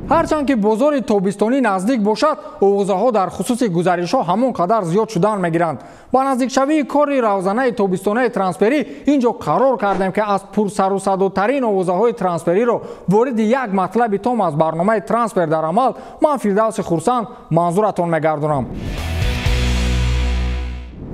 ҳарчанд ки бозори тобистонӣ наздик бошад, овозаҳо дар хусуси гузаришҳо ҳамон қадар зиёд шудан мегиранд. ба наздикшавии кори равзанаи тобистонаи трансферӣ инҷо қарор кардем ки аз пурсарусадотарин овозаҳои трансфериро вориди як матлаби том аз барномаи трансфер дар амал ман Фирдавси Хурсанд манзуратон мегардонам.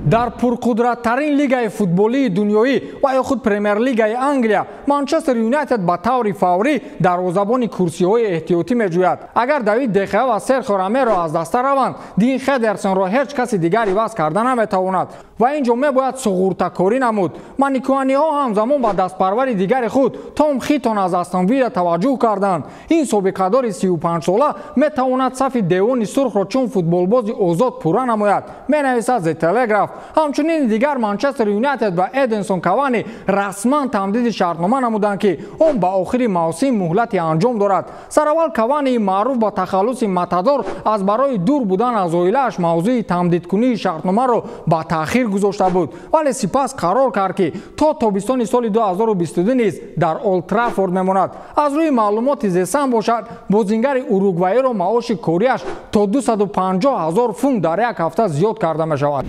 дар пурқудраттарин лигаи футболии дунёӣ ва ё худ премер-лигаи Англия Манчестер Юнайтед ба таври фаврӣ дарвозабони курсиҳои эҳтиётӣ меҷӯяд. Агар Давид де Хеа ва Серхио Ромеро аз даста раванд, Дин Хедерсонро ҳеҷ каси дигар иваз карда наметавонад ва ин ҷо мебояд суғуртакорӣ намуд. Маникуаниҳо ҳамзамон ба дастпарвари дигари худ Том Хитон аз Астон Вилла таваҷҷӯҳ карданд. Ин собиқадори 35-сола метавонад сафи девони сурхро чун футболбози озод пурра намояд, менависад The Telegraph. ҳамчунин дигар Манчестер Юнайтед ва Эдинсон Кавани расман тамдиди шартнома намуданд ки он ба охири мавсим муҳлати анҷом дорад. Сараввал Кавани маъруф ба тахаллуси матадор аз барои дур будан аз оилааш мавзӯи тамдидкунии шартномаро ба таъхир гузошта буд, вале сипас қарор кард ки то тобистони соли 2022 низ дар Олд Траффорд мемонад. аз рӯи маълумоти зесан бошад, бозингари уругвайиро маоши кориаш то 250,000 фунт дар як ҳафта зиёд карда мешавад.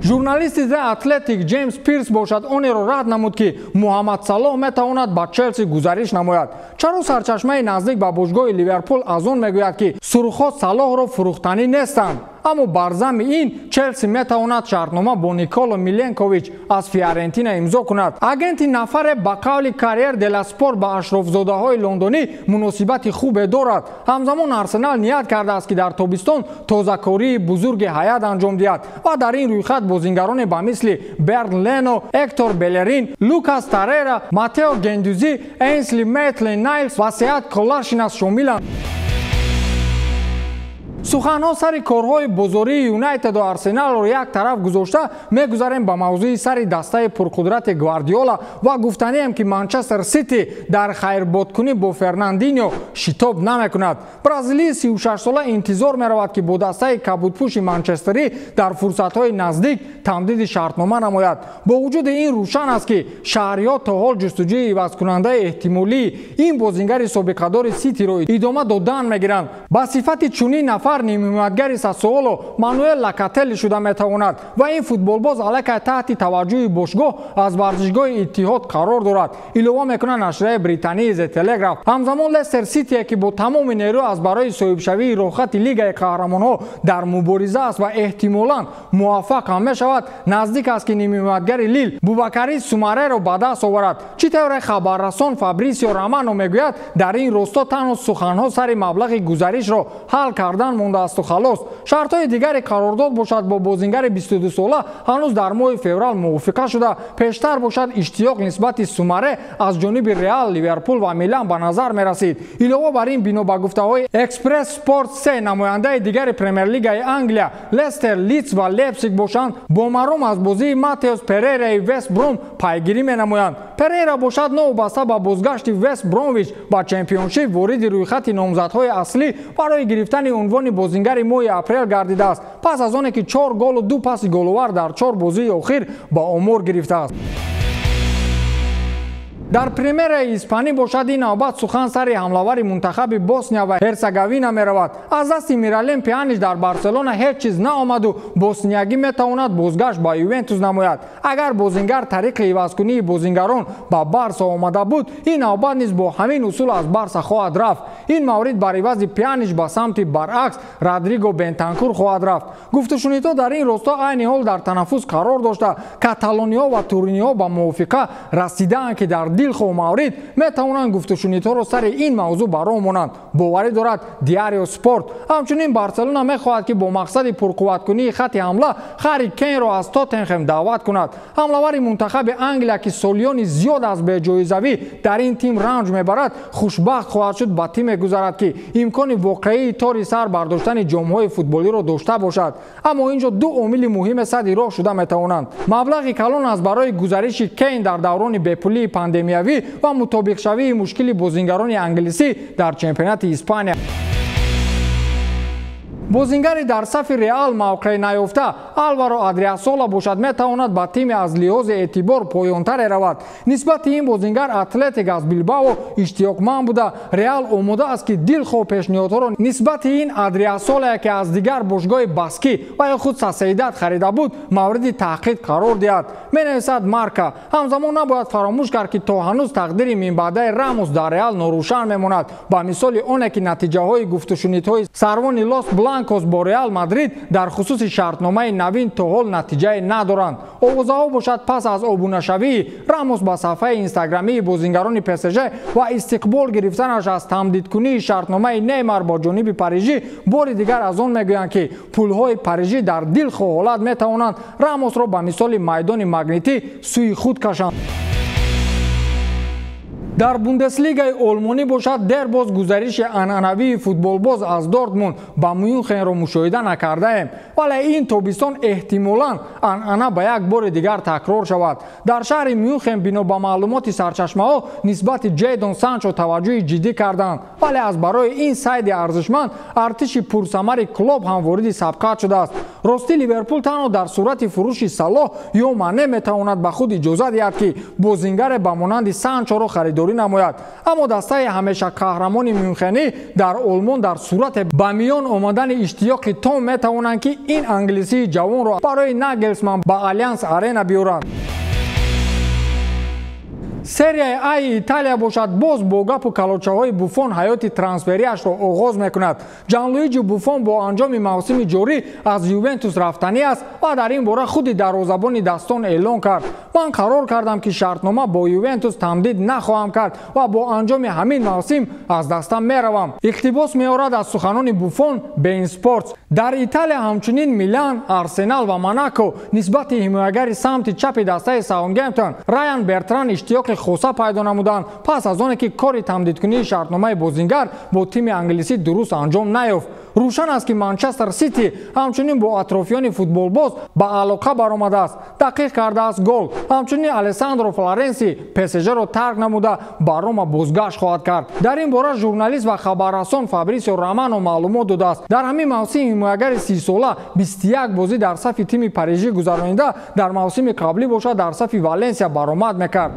журналисти The Athletic Джеймс Пирс бошад онеро рад намуд ки Муҳаммад Салоҳ метавонад ба Челси гузариш намояд. чаро сарчашмаи наздик ба бошгоҳи Ливерпул аз он мегӯяд ки сурхҳо Салоҳро фурӯхтанӣ нестанд. аммо бар замми ин Челси метавонад шартнома бо Николо Миленкович аз Фиорентина имзо кунад. агенти нафаре ба қавли Карьер де ла Спорт ба ашрофзодаҳои лондонӣ муносибати хубе дорад. ҳамзамон Арсенал ният кардааст ки дар тобистон тозакории бузурги ҳаят анҷом диҳад ва дар ин рӯйхат бозингароне ба мисли Берн Лено, Эктор Белерин, Лукас Тарера, Матео Гендузи, Эйнсли Мейтленд-Найлс ва Сеат Колашинас шомиланд. суханҳо сари корҳои бозории Юнайтеду Арсеналро як тараф гузошта мегузарем ба мавзӯи сари дастаи пурқудрати Гвардиола ва гуфтанем ки Манчестер Сити дар хайрбодкунӣ бо Фернандиньо шитоб намекунад. бразилии 36сола интизор меравад ки бо дастаи кабудпӯши манчестерӣ дар фурсатҳои наздик тамдиди шартнома намояд. бо вуҷуди ин рӯшан аст ки шаҳриёт то ҳол ҷустуҷӯи ивазкунандаи эҳтимолии ин бозингари собиқадори Ситиро идома додан мегиранд. ба сифати чунин нафар нимҳиматгари Сассуоло Мануэл Локотелли шуда метавонад ва ин футболбоз аллакай таҳти таваҷҷӯҳи бошгоҳ аз варзишгоҳи Иттиҳод қарор дорад. илова мекунад нашрияи британии The Telegraph. ҳамзамон Лестер Ситие ки бо тамоми нерӯ аз барои соҳибшавии рохати Лигаи Қаҳрамонҳо дар мубориза аст ва эҳтимолан муваффақ ҳам мешавад, наздик аст ки нимҳиматгари Лил Бубакари Сумареро ба даст оварад. чӣ тавре хабаррасон Фабрисио Романо мегӯяд, дар ин росто танҳо суханҳо сари маблағи гузаришро ҳал кардан мондааст халос. шартҳои дигари қарордод бошад бо бозингари 22сола ҳанӯз дар моҳи феврал мувофиқа шуда, пештар бошад иштиёқ нисбати Сумаре аз ҷониби Реал, Ливерпул ва Милан ба назар мерасид. илова бар ин бино ба гуфтаҳои Экспресс Спорт 3 намояндаи дигари премер-лигаи Англия Лестер, Лидс ва Лейпциг бошанд, бо маром аз бозии Матеус Перейраи Вест Бром пайгирӣ менамоянд. Перейра бошад новобаста ба бозгашти Вест Бромвич ба чемпионшип вориди рӯйхати номзадҳои аслӣ барои гирифтани унвони бозингари моҳи апрел гардидааст, пас аз оне ки 4 голу 2 паси головар дар 4 бозии охир ба омор гирифтааст. дар премераи испанӣ бошад ин навбат сухан сари ҳамлавари мунтахаби Босния ва Ҳерсеговина меравад. аз дасти Миралем Пианич дар Барселона ҳеҷ чиз наомаду босниягӣ метавонад бозгашт ба Ювентус намояд. агар бозингар тариқи ивазкунии бозингарон ба Барса омада буд, ин навбат низ бо ҳамин усул аз Барса хоҳад рафт. ин маврид бар ивази Пианич ба самти баръакс Родриго Бентанкур хоҳад рафт. гуфтушунидҳо дар ин росто айни ҳол дар танаффус қарор дошта, каталониҳо ва туриниҳо ба мувофиқа расидаанд ки дар дилхоҳ маврид метавонанд гуфтушунидҳоро сари ин мавзӯъ баром монанд, боварӣ дорад Диарио Спорт. ҳамчунин Барселона мехоҳад ки бо мақсади пурқувваткунии хати ҳамла Хари Кейнро аз Тоттенхем даъват кунад. ҳамлавари мунтахаби Англия ки солиёни зиёд аз беҷоизавӣ дар ин тим ранҷ мебарад, хушбахт хоҳад шуд ба тиме гузарад ки имкони воқеии тори сар бардоштани ҷомҳои футболиро дошта бошад. аммо ин ҷо ду омили муҳиме сади роҳ шуда метавонанд. маблағи калон аз барои гузариши Кейн дар даврони бепулии пандемия ва мутобиқшавии мушкили бозингарони англисӣ дар чемпионати Испания. бозингари дар сафи Реал мавқеъ наёфта Алваро Адриасола бошад метавонад ба тиме аз лиҳози эътибор поёнтаре равад. нисбати ин бозингар Атлетик аз Билбао иштиёкманд буда Реал омода аст ки дилхоҳ пешниҳодҳоро нисбати ин Адриасолае ки аз дигар бошгоҳи Баски ва ё худ Сосиедад харида буд мавриди таҳқиқ қарор диҳад. менависад Марка. ҳамзамон набояд фаромӯш кард ки то ҳанӯз тақдири минбаъдаи Рамос дар Реал норӯшан мемонад. ба мисоли оне ки натиҷаҳои гуфтушунидҳои сарвони Лос Бланкос бо Реал Мадрид дар хусуси шартномаи навин то ҳол натиҷае надоранд. овозаҳо бошад пас аз обунашавии Рамос ба сафҳаи инстаграмии бозингарони ПСЖ ва истиқбол гирифтанаш аз тамдидкунии шартномаи Неймар бо ҷониби Парижӣ бори дигар аз он мегӯянд ки пулҳои Парижӣ дар дилхоҳ ҳолат метавонанд Рамосро ба мисоли майдони магнитӣ сӯи худ кашанд. дар Бундеслигаи олмонӣ бошад дер боз гузариши анъанавии футболбоз аз Дортмунд ба Мюнхенро мушоҳида накардаем, вале ин тобистон эҳтимолан анъана ба як бори дигар такрор шавад. дар шаҳри Мюнхен бино ба маълумоти сарчашмаҳо нисбати Ҷейдон Санчо таваҷҷӯҳи ҷиддӣ карданд, вале аз барои ин сайди арзишманд артиши пурсамари клуб ҳам вориди сабқат шудааст. рости Ливерпул танҳо дар сурати фурӯши Салоҳ ё Мане метавонад ба худ иҷоза диҳад ки бозингаре ба монанди Санчоро харидорӣ намояд. аммо дастаи ҳамеша қаҳрамони мюнхенӣ дар олмон дар сурате ба миён омадани иштиёқи том метавонанд ки ин англисии ҷавонро барои Нагельсман ба Альянс Арена биёранд. серияи Аи Италия бошад боз бо гапу калочаҳои Буфон ҳаёти трансфериашро оғоз мекунад. ҷанлуиҷи Буфон бо анҷоми мавсими ҷорӣ аз Ювентус рафтанӣ аст ва дар ин бора худи дарвозабони дастон эълон кард. ман қарор кардам ки шартнома бо Ювентус тамдид нахоҳам кард ва бо анҷоми ҳамин мавсим аз дастам меравам. иқтибос меорад аз суханони Буфон Bein Sports. дар Италия ҳамчунин Милан, Арсенал ва Монако нисбати ҳимоягари самти чапи дастаи Саутгемптон Райан Бертран иштиёқи хоса пайдо намуданд пас аз оне ки кори тамдидкунии шартномаи бозингар бо тими англисӣ дуруст анҷом наёфт. рӯшан аст ки Манчестер Сити ҳамчунин бо атрофиёни футболбоз ба алоқа баромадааст. дақиқ кардааст гол. ҳамчунин Алессандро Флоренси ПСЖро тарк намуда ба Рома бозгашт хоҳад кард. дар ин бора журналист ва хабаррасон Фабрисио Романо маълумот додааст. дар ҳамин мавсим ҳимоягари 30-сола 21 бозӣ дар сафи тими Парижӣ гузаронида дар мавсими қаблӣ бошад дар сафи Валенсия баромад мекард.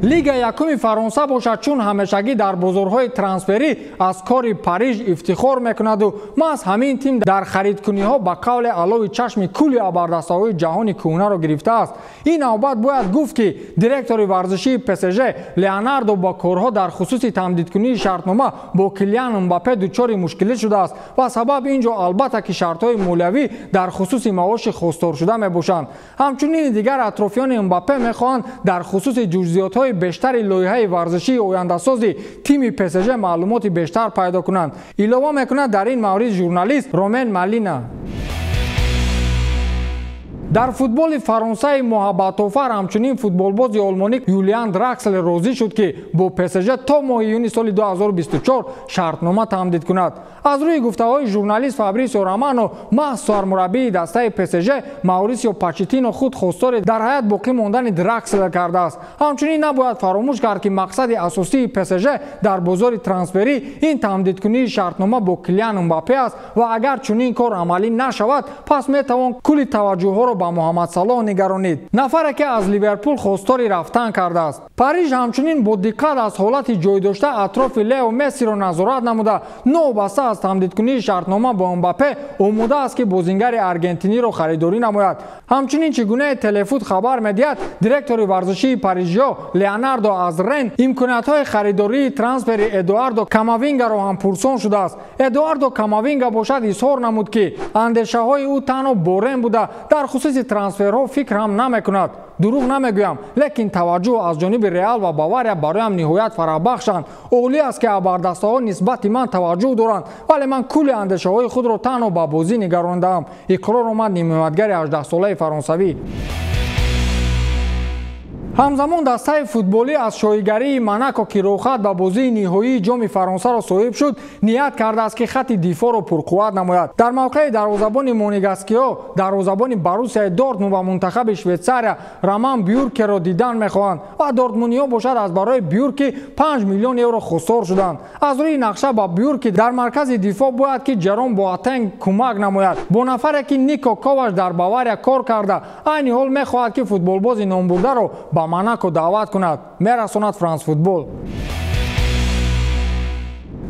лига якуми Фаронса бошад чун ҳамешагӣ дар бозорҳои трансферӣ аз кори Париж ифтихор мекунаду маҳз ҳамин тим дар харидкуниҳо ба қавле алови чашми кулли абардастаҳои ҷаҳони кӯҳнаро гирифтааст. ин навбат бояд гуфт ки директори варзишии ПСЖ Леонардо ба корҳо дар хусуси тамдидкунии шартнома бо Килиан Мбаппе дучори мушкилӣ шудааст ва сабаб ин ҷо албатта ки шартҳои молиявӣ дар хусуси маоши хосторшуда мебошанд. ҳамчунин дигар атрофиёни Мбаппе мехоҳанд дар хусуси ҷузъиётҳои бештари лоиҳаи варзишии ояндасози тими ПСЖ маълумоти бештар пайдо кунанд. илова мекунад дар ин маврид журналист Ромен Малина. дар футболи фаронсаи муҳаббатофар ҳамчунин футболбози олмонӣ Юлиан Драксел розӣ шуд ки бо ПСЖ то моҳи июни соли 2024 шартнома тамдид кунад. аз рӯи гуфтаҳои журналист Фабрисио Романо маҳз сармураббии дастаи ПСЖ Маурисио Почетино худ хостори дар ҳаят боқӣ мондани Драксел кардааст. ҳамчунин набояд фаромӯш кард ки мақсади асосии ПСЖ дар бозори трансферӣ ин тамдидкунии шартнома бо Килиан Мбаппе аст ва агар чунин кор амалӣ нашавад пас метавон кулли таваҷҷӯҳҳоро ба Муҳаммад Салоҳ нигаронид. нафаре ки аз Ливерпул хостори рафтан кардааст. Париж ҳамчунин бо диққат аз ҳолати ҷойдошта атрофи Лео Мессиро назорат намуда новбаста аз тамдидкунии шартнома бо Мбаппе омода аст ки бозингари аргентиниро харидорӣ намояд. ҳамчунин чӣ гунаи Телефут хабар медиҳад директори варзишии парижиҳо Леонардо аз Рен имкониятҳои харидории трансфери Эдуардо Камавингаро ҳам пурсон шудааст. Эдуардо Камавинга бошад изҳор намуд ки андешаҳои ӯ танҳо бо Рен буда дар хусуси трансферҳо фикр ҳам намекунад. дурӯғ намегӯям, лекин таваҷҷӯҳ аз ҷониби Реал ва Бавария бароям ниҳоят фарахбахшанд. оли аст ки абардастаҳо нисбати ман таваҷҷӯҳ доранд, вале ман кулли андешаҳои худро танҳо ба бозӣ нигаронидаам. иқрор омад нимоятгари 18-солаи фаронсавӣ. ҳамзамон дастаи футболӣ аз шоигарии Монако ки рӯхат ба бозии ниҳоии ҷоми Фаронсаро соҳиб шуд, ният кардааст ки хатти дифоъро пурқувват намояд. Дар мавқеи дарвозабони Монегаскиҳо, дарвозабони Боруссияи Дортмунд ва мунтахаби Швейтсария Роман Бюркеро дидан мехоҳанд ва дортмундиҳо бошад аз барои Бюрки 5 миллион евро хусор шуданд. аз рӯи нақша ба Бюрки дар маркази дифоъ бояд ки Ҷером Боатенг кӯмак намояд. бо нафаре ки Нико Ковач дар Бавария кор карда, айни ҳол мехоҳад ки футболбози номбурдаро ба Монако даъват кунад, мерасонад Франс Футбол.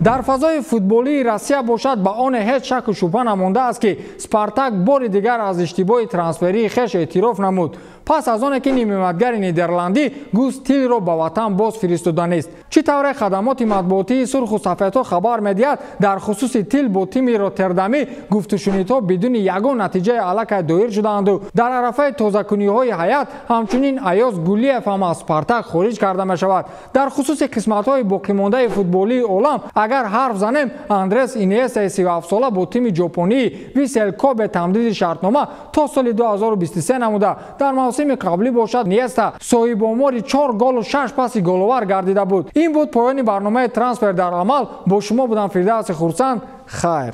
дар фазои футболии Россия бошад ба он ҳеҷ шаку шубҳа намондааст ки Спартак бори дигар аз иштибоҳи трансферии хеш эътироф намуд, пас аз оне ки нимиятгари нидерландӣ Гус Тилро ба ватан боз фиристоданист. чӣ тавре хадамоти матбуотии сурху сафедҳо хабар медиҳад, дар хусуси Тил бо тими Роттердамӣ гуфтушунидҳо бидуни ягон натиҷаи аллакай доир шудаанду дар арафаи тозакуниҳои ҳаят ҳамчунин Аёз Гулиев ҳам аз Спартак хориҷ карда мешавад. дар хусуси қисматҳои боқимондаи футболии олам агар ҳарф занем, Андрес Иньеста 37-сола бо тими ҷопонии Висел Кобе тамдиди шартнома то соли 2023 намуда. дар мавсими қаблӣ бошад Иньеста соҳибомори 4 голу 6 паси головар гардида буд. ин буд поёни барномаи трансфер дар амал. бо шумо будам Фирдавси Хурсанд. хайр.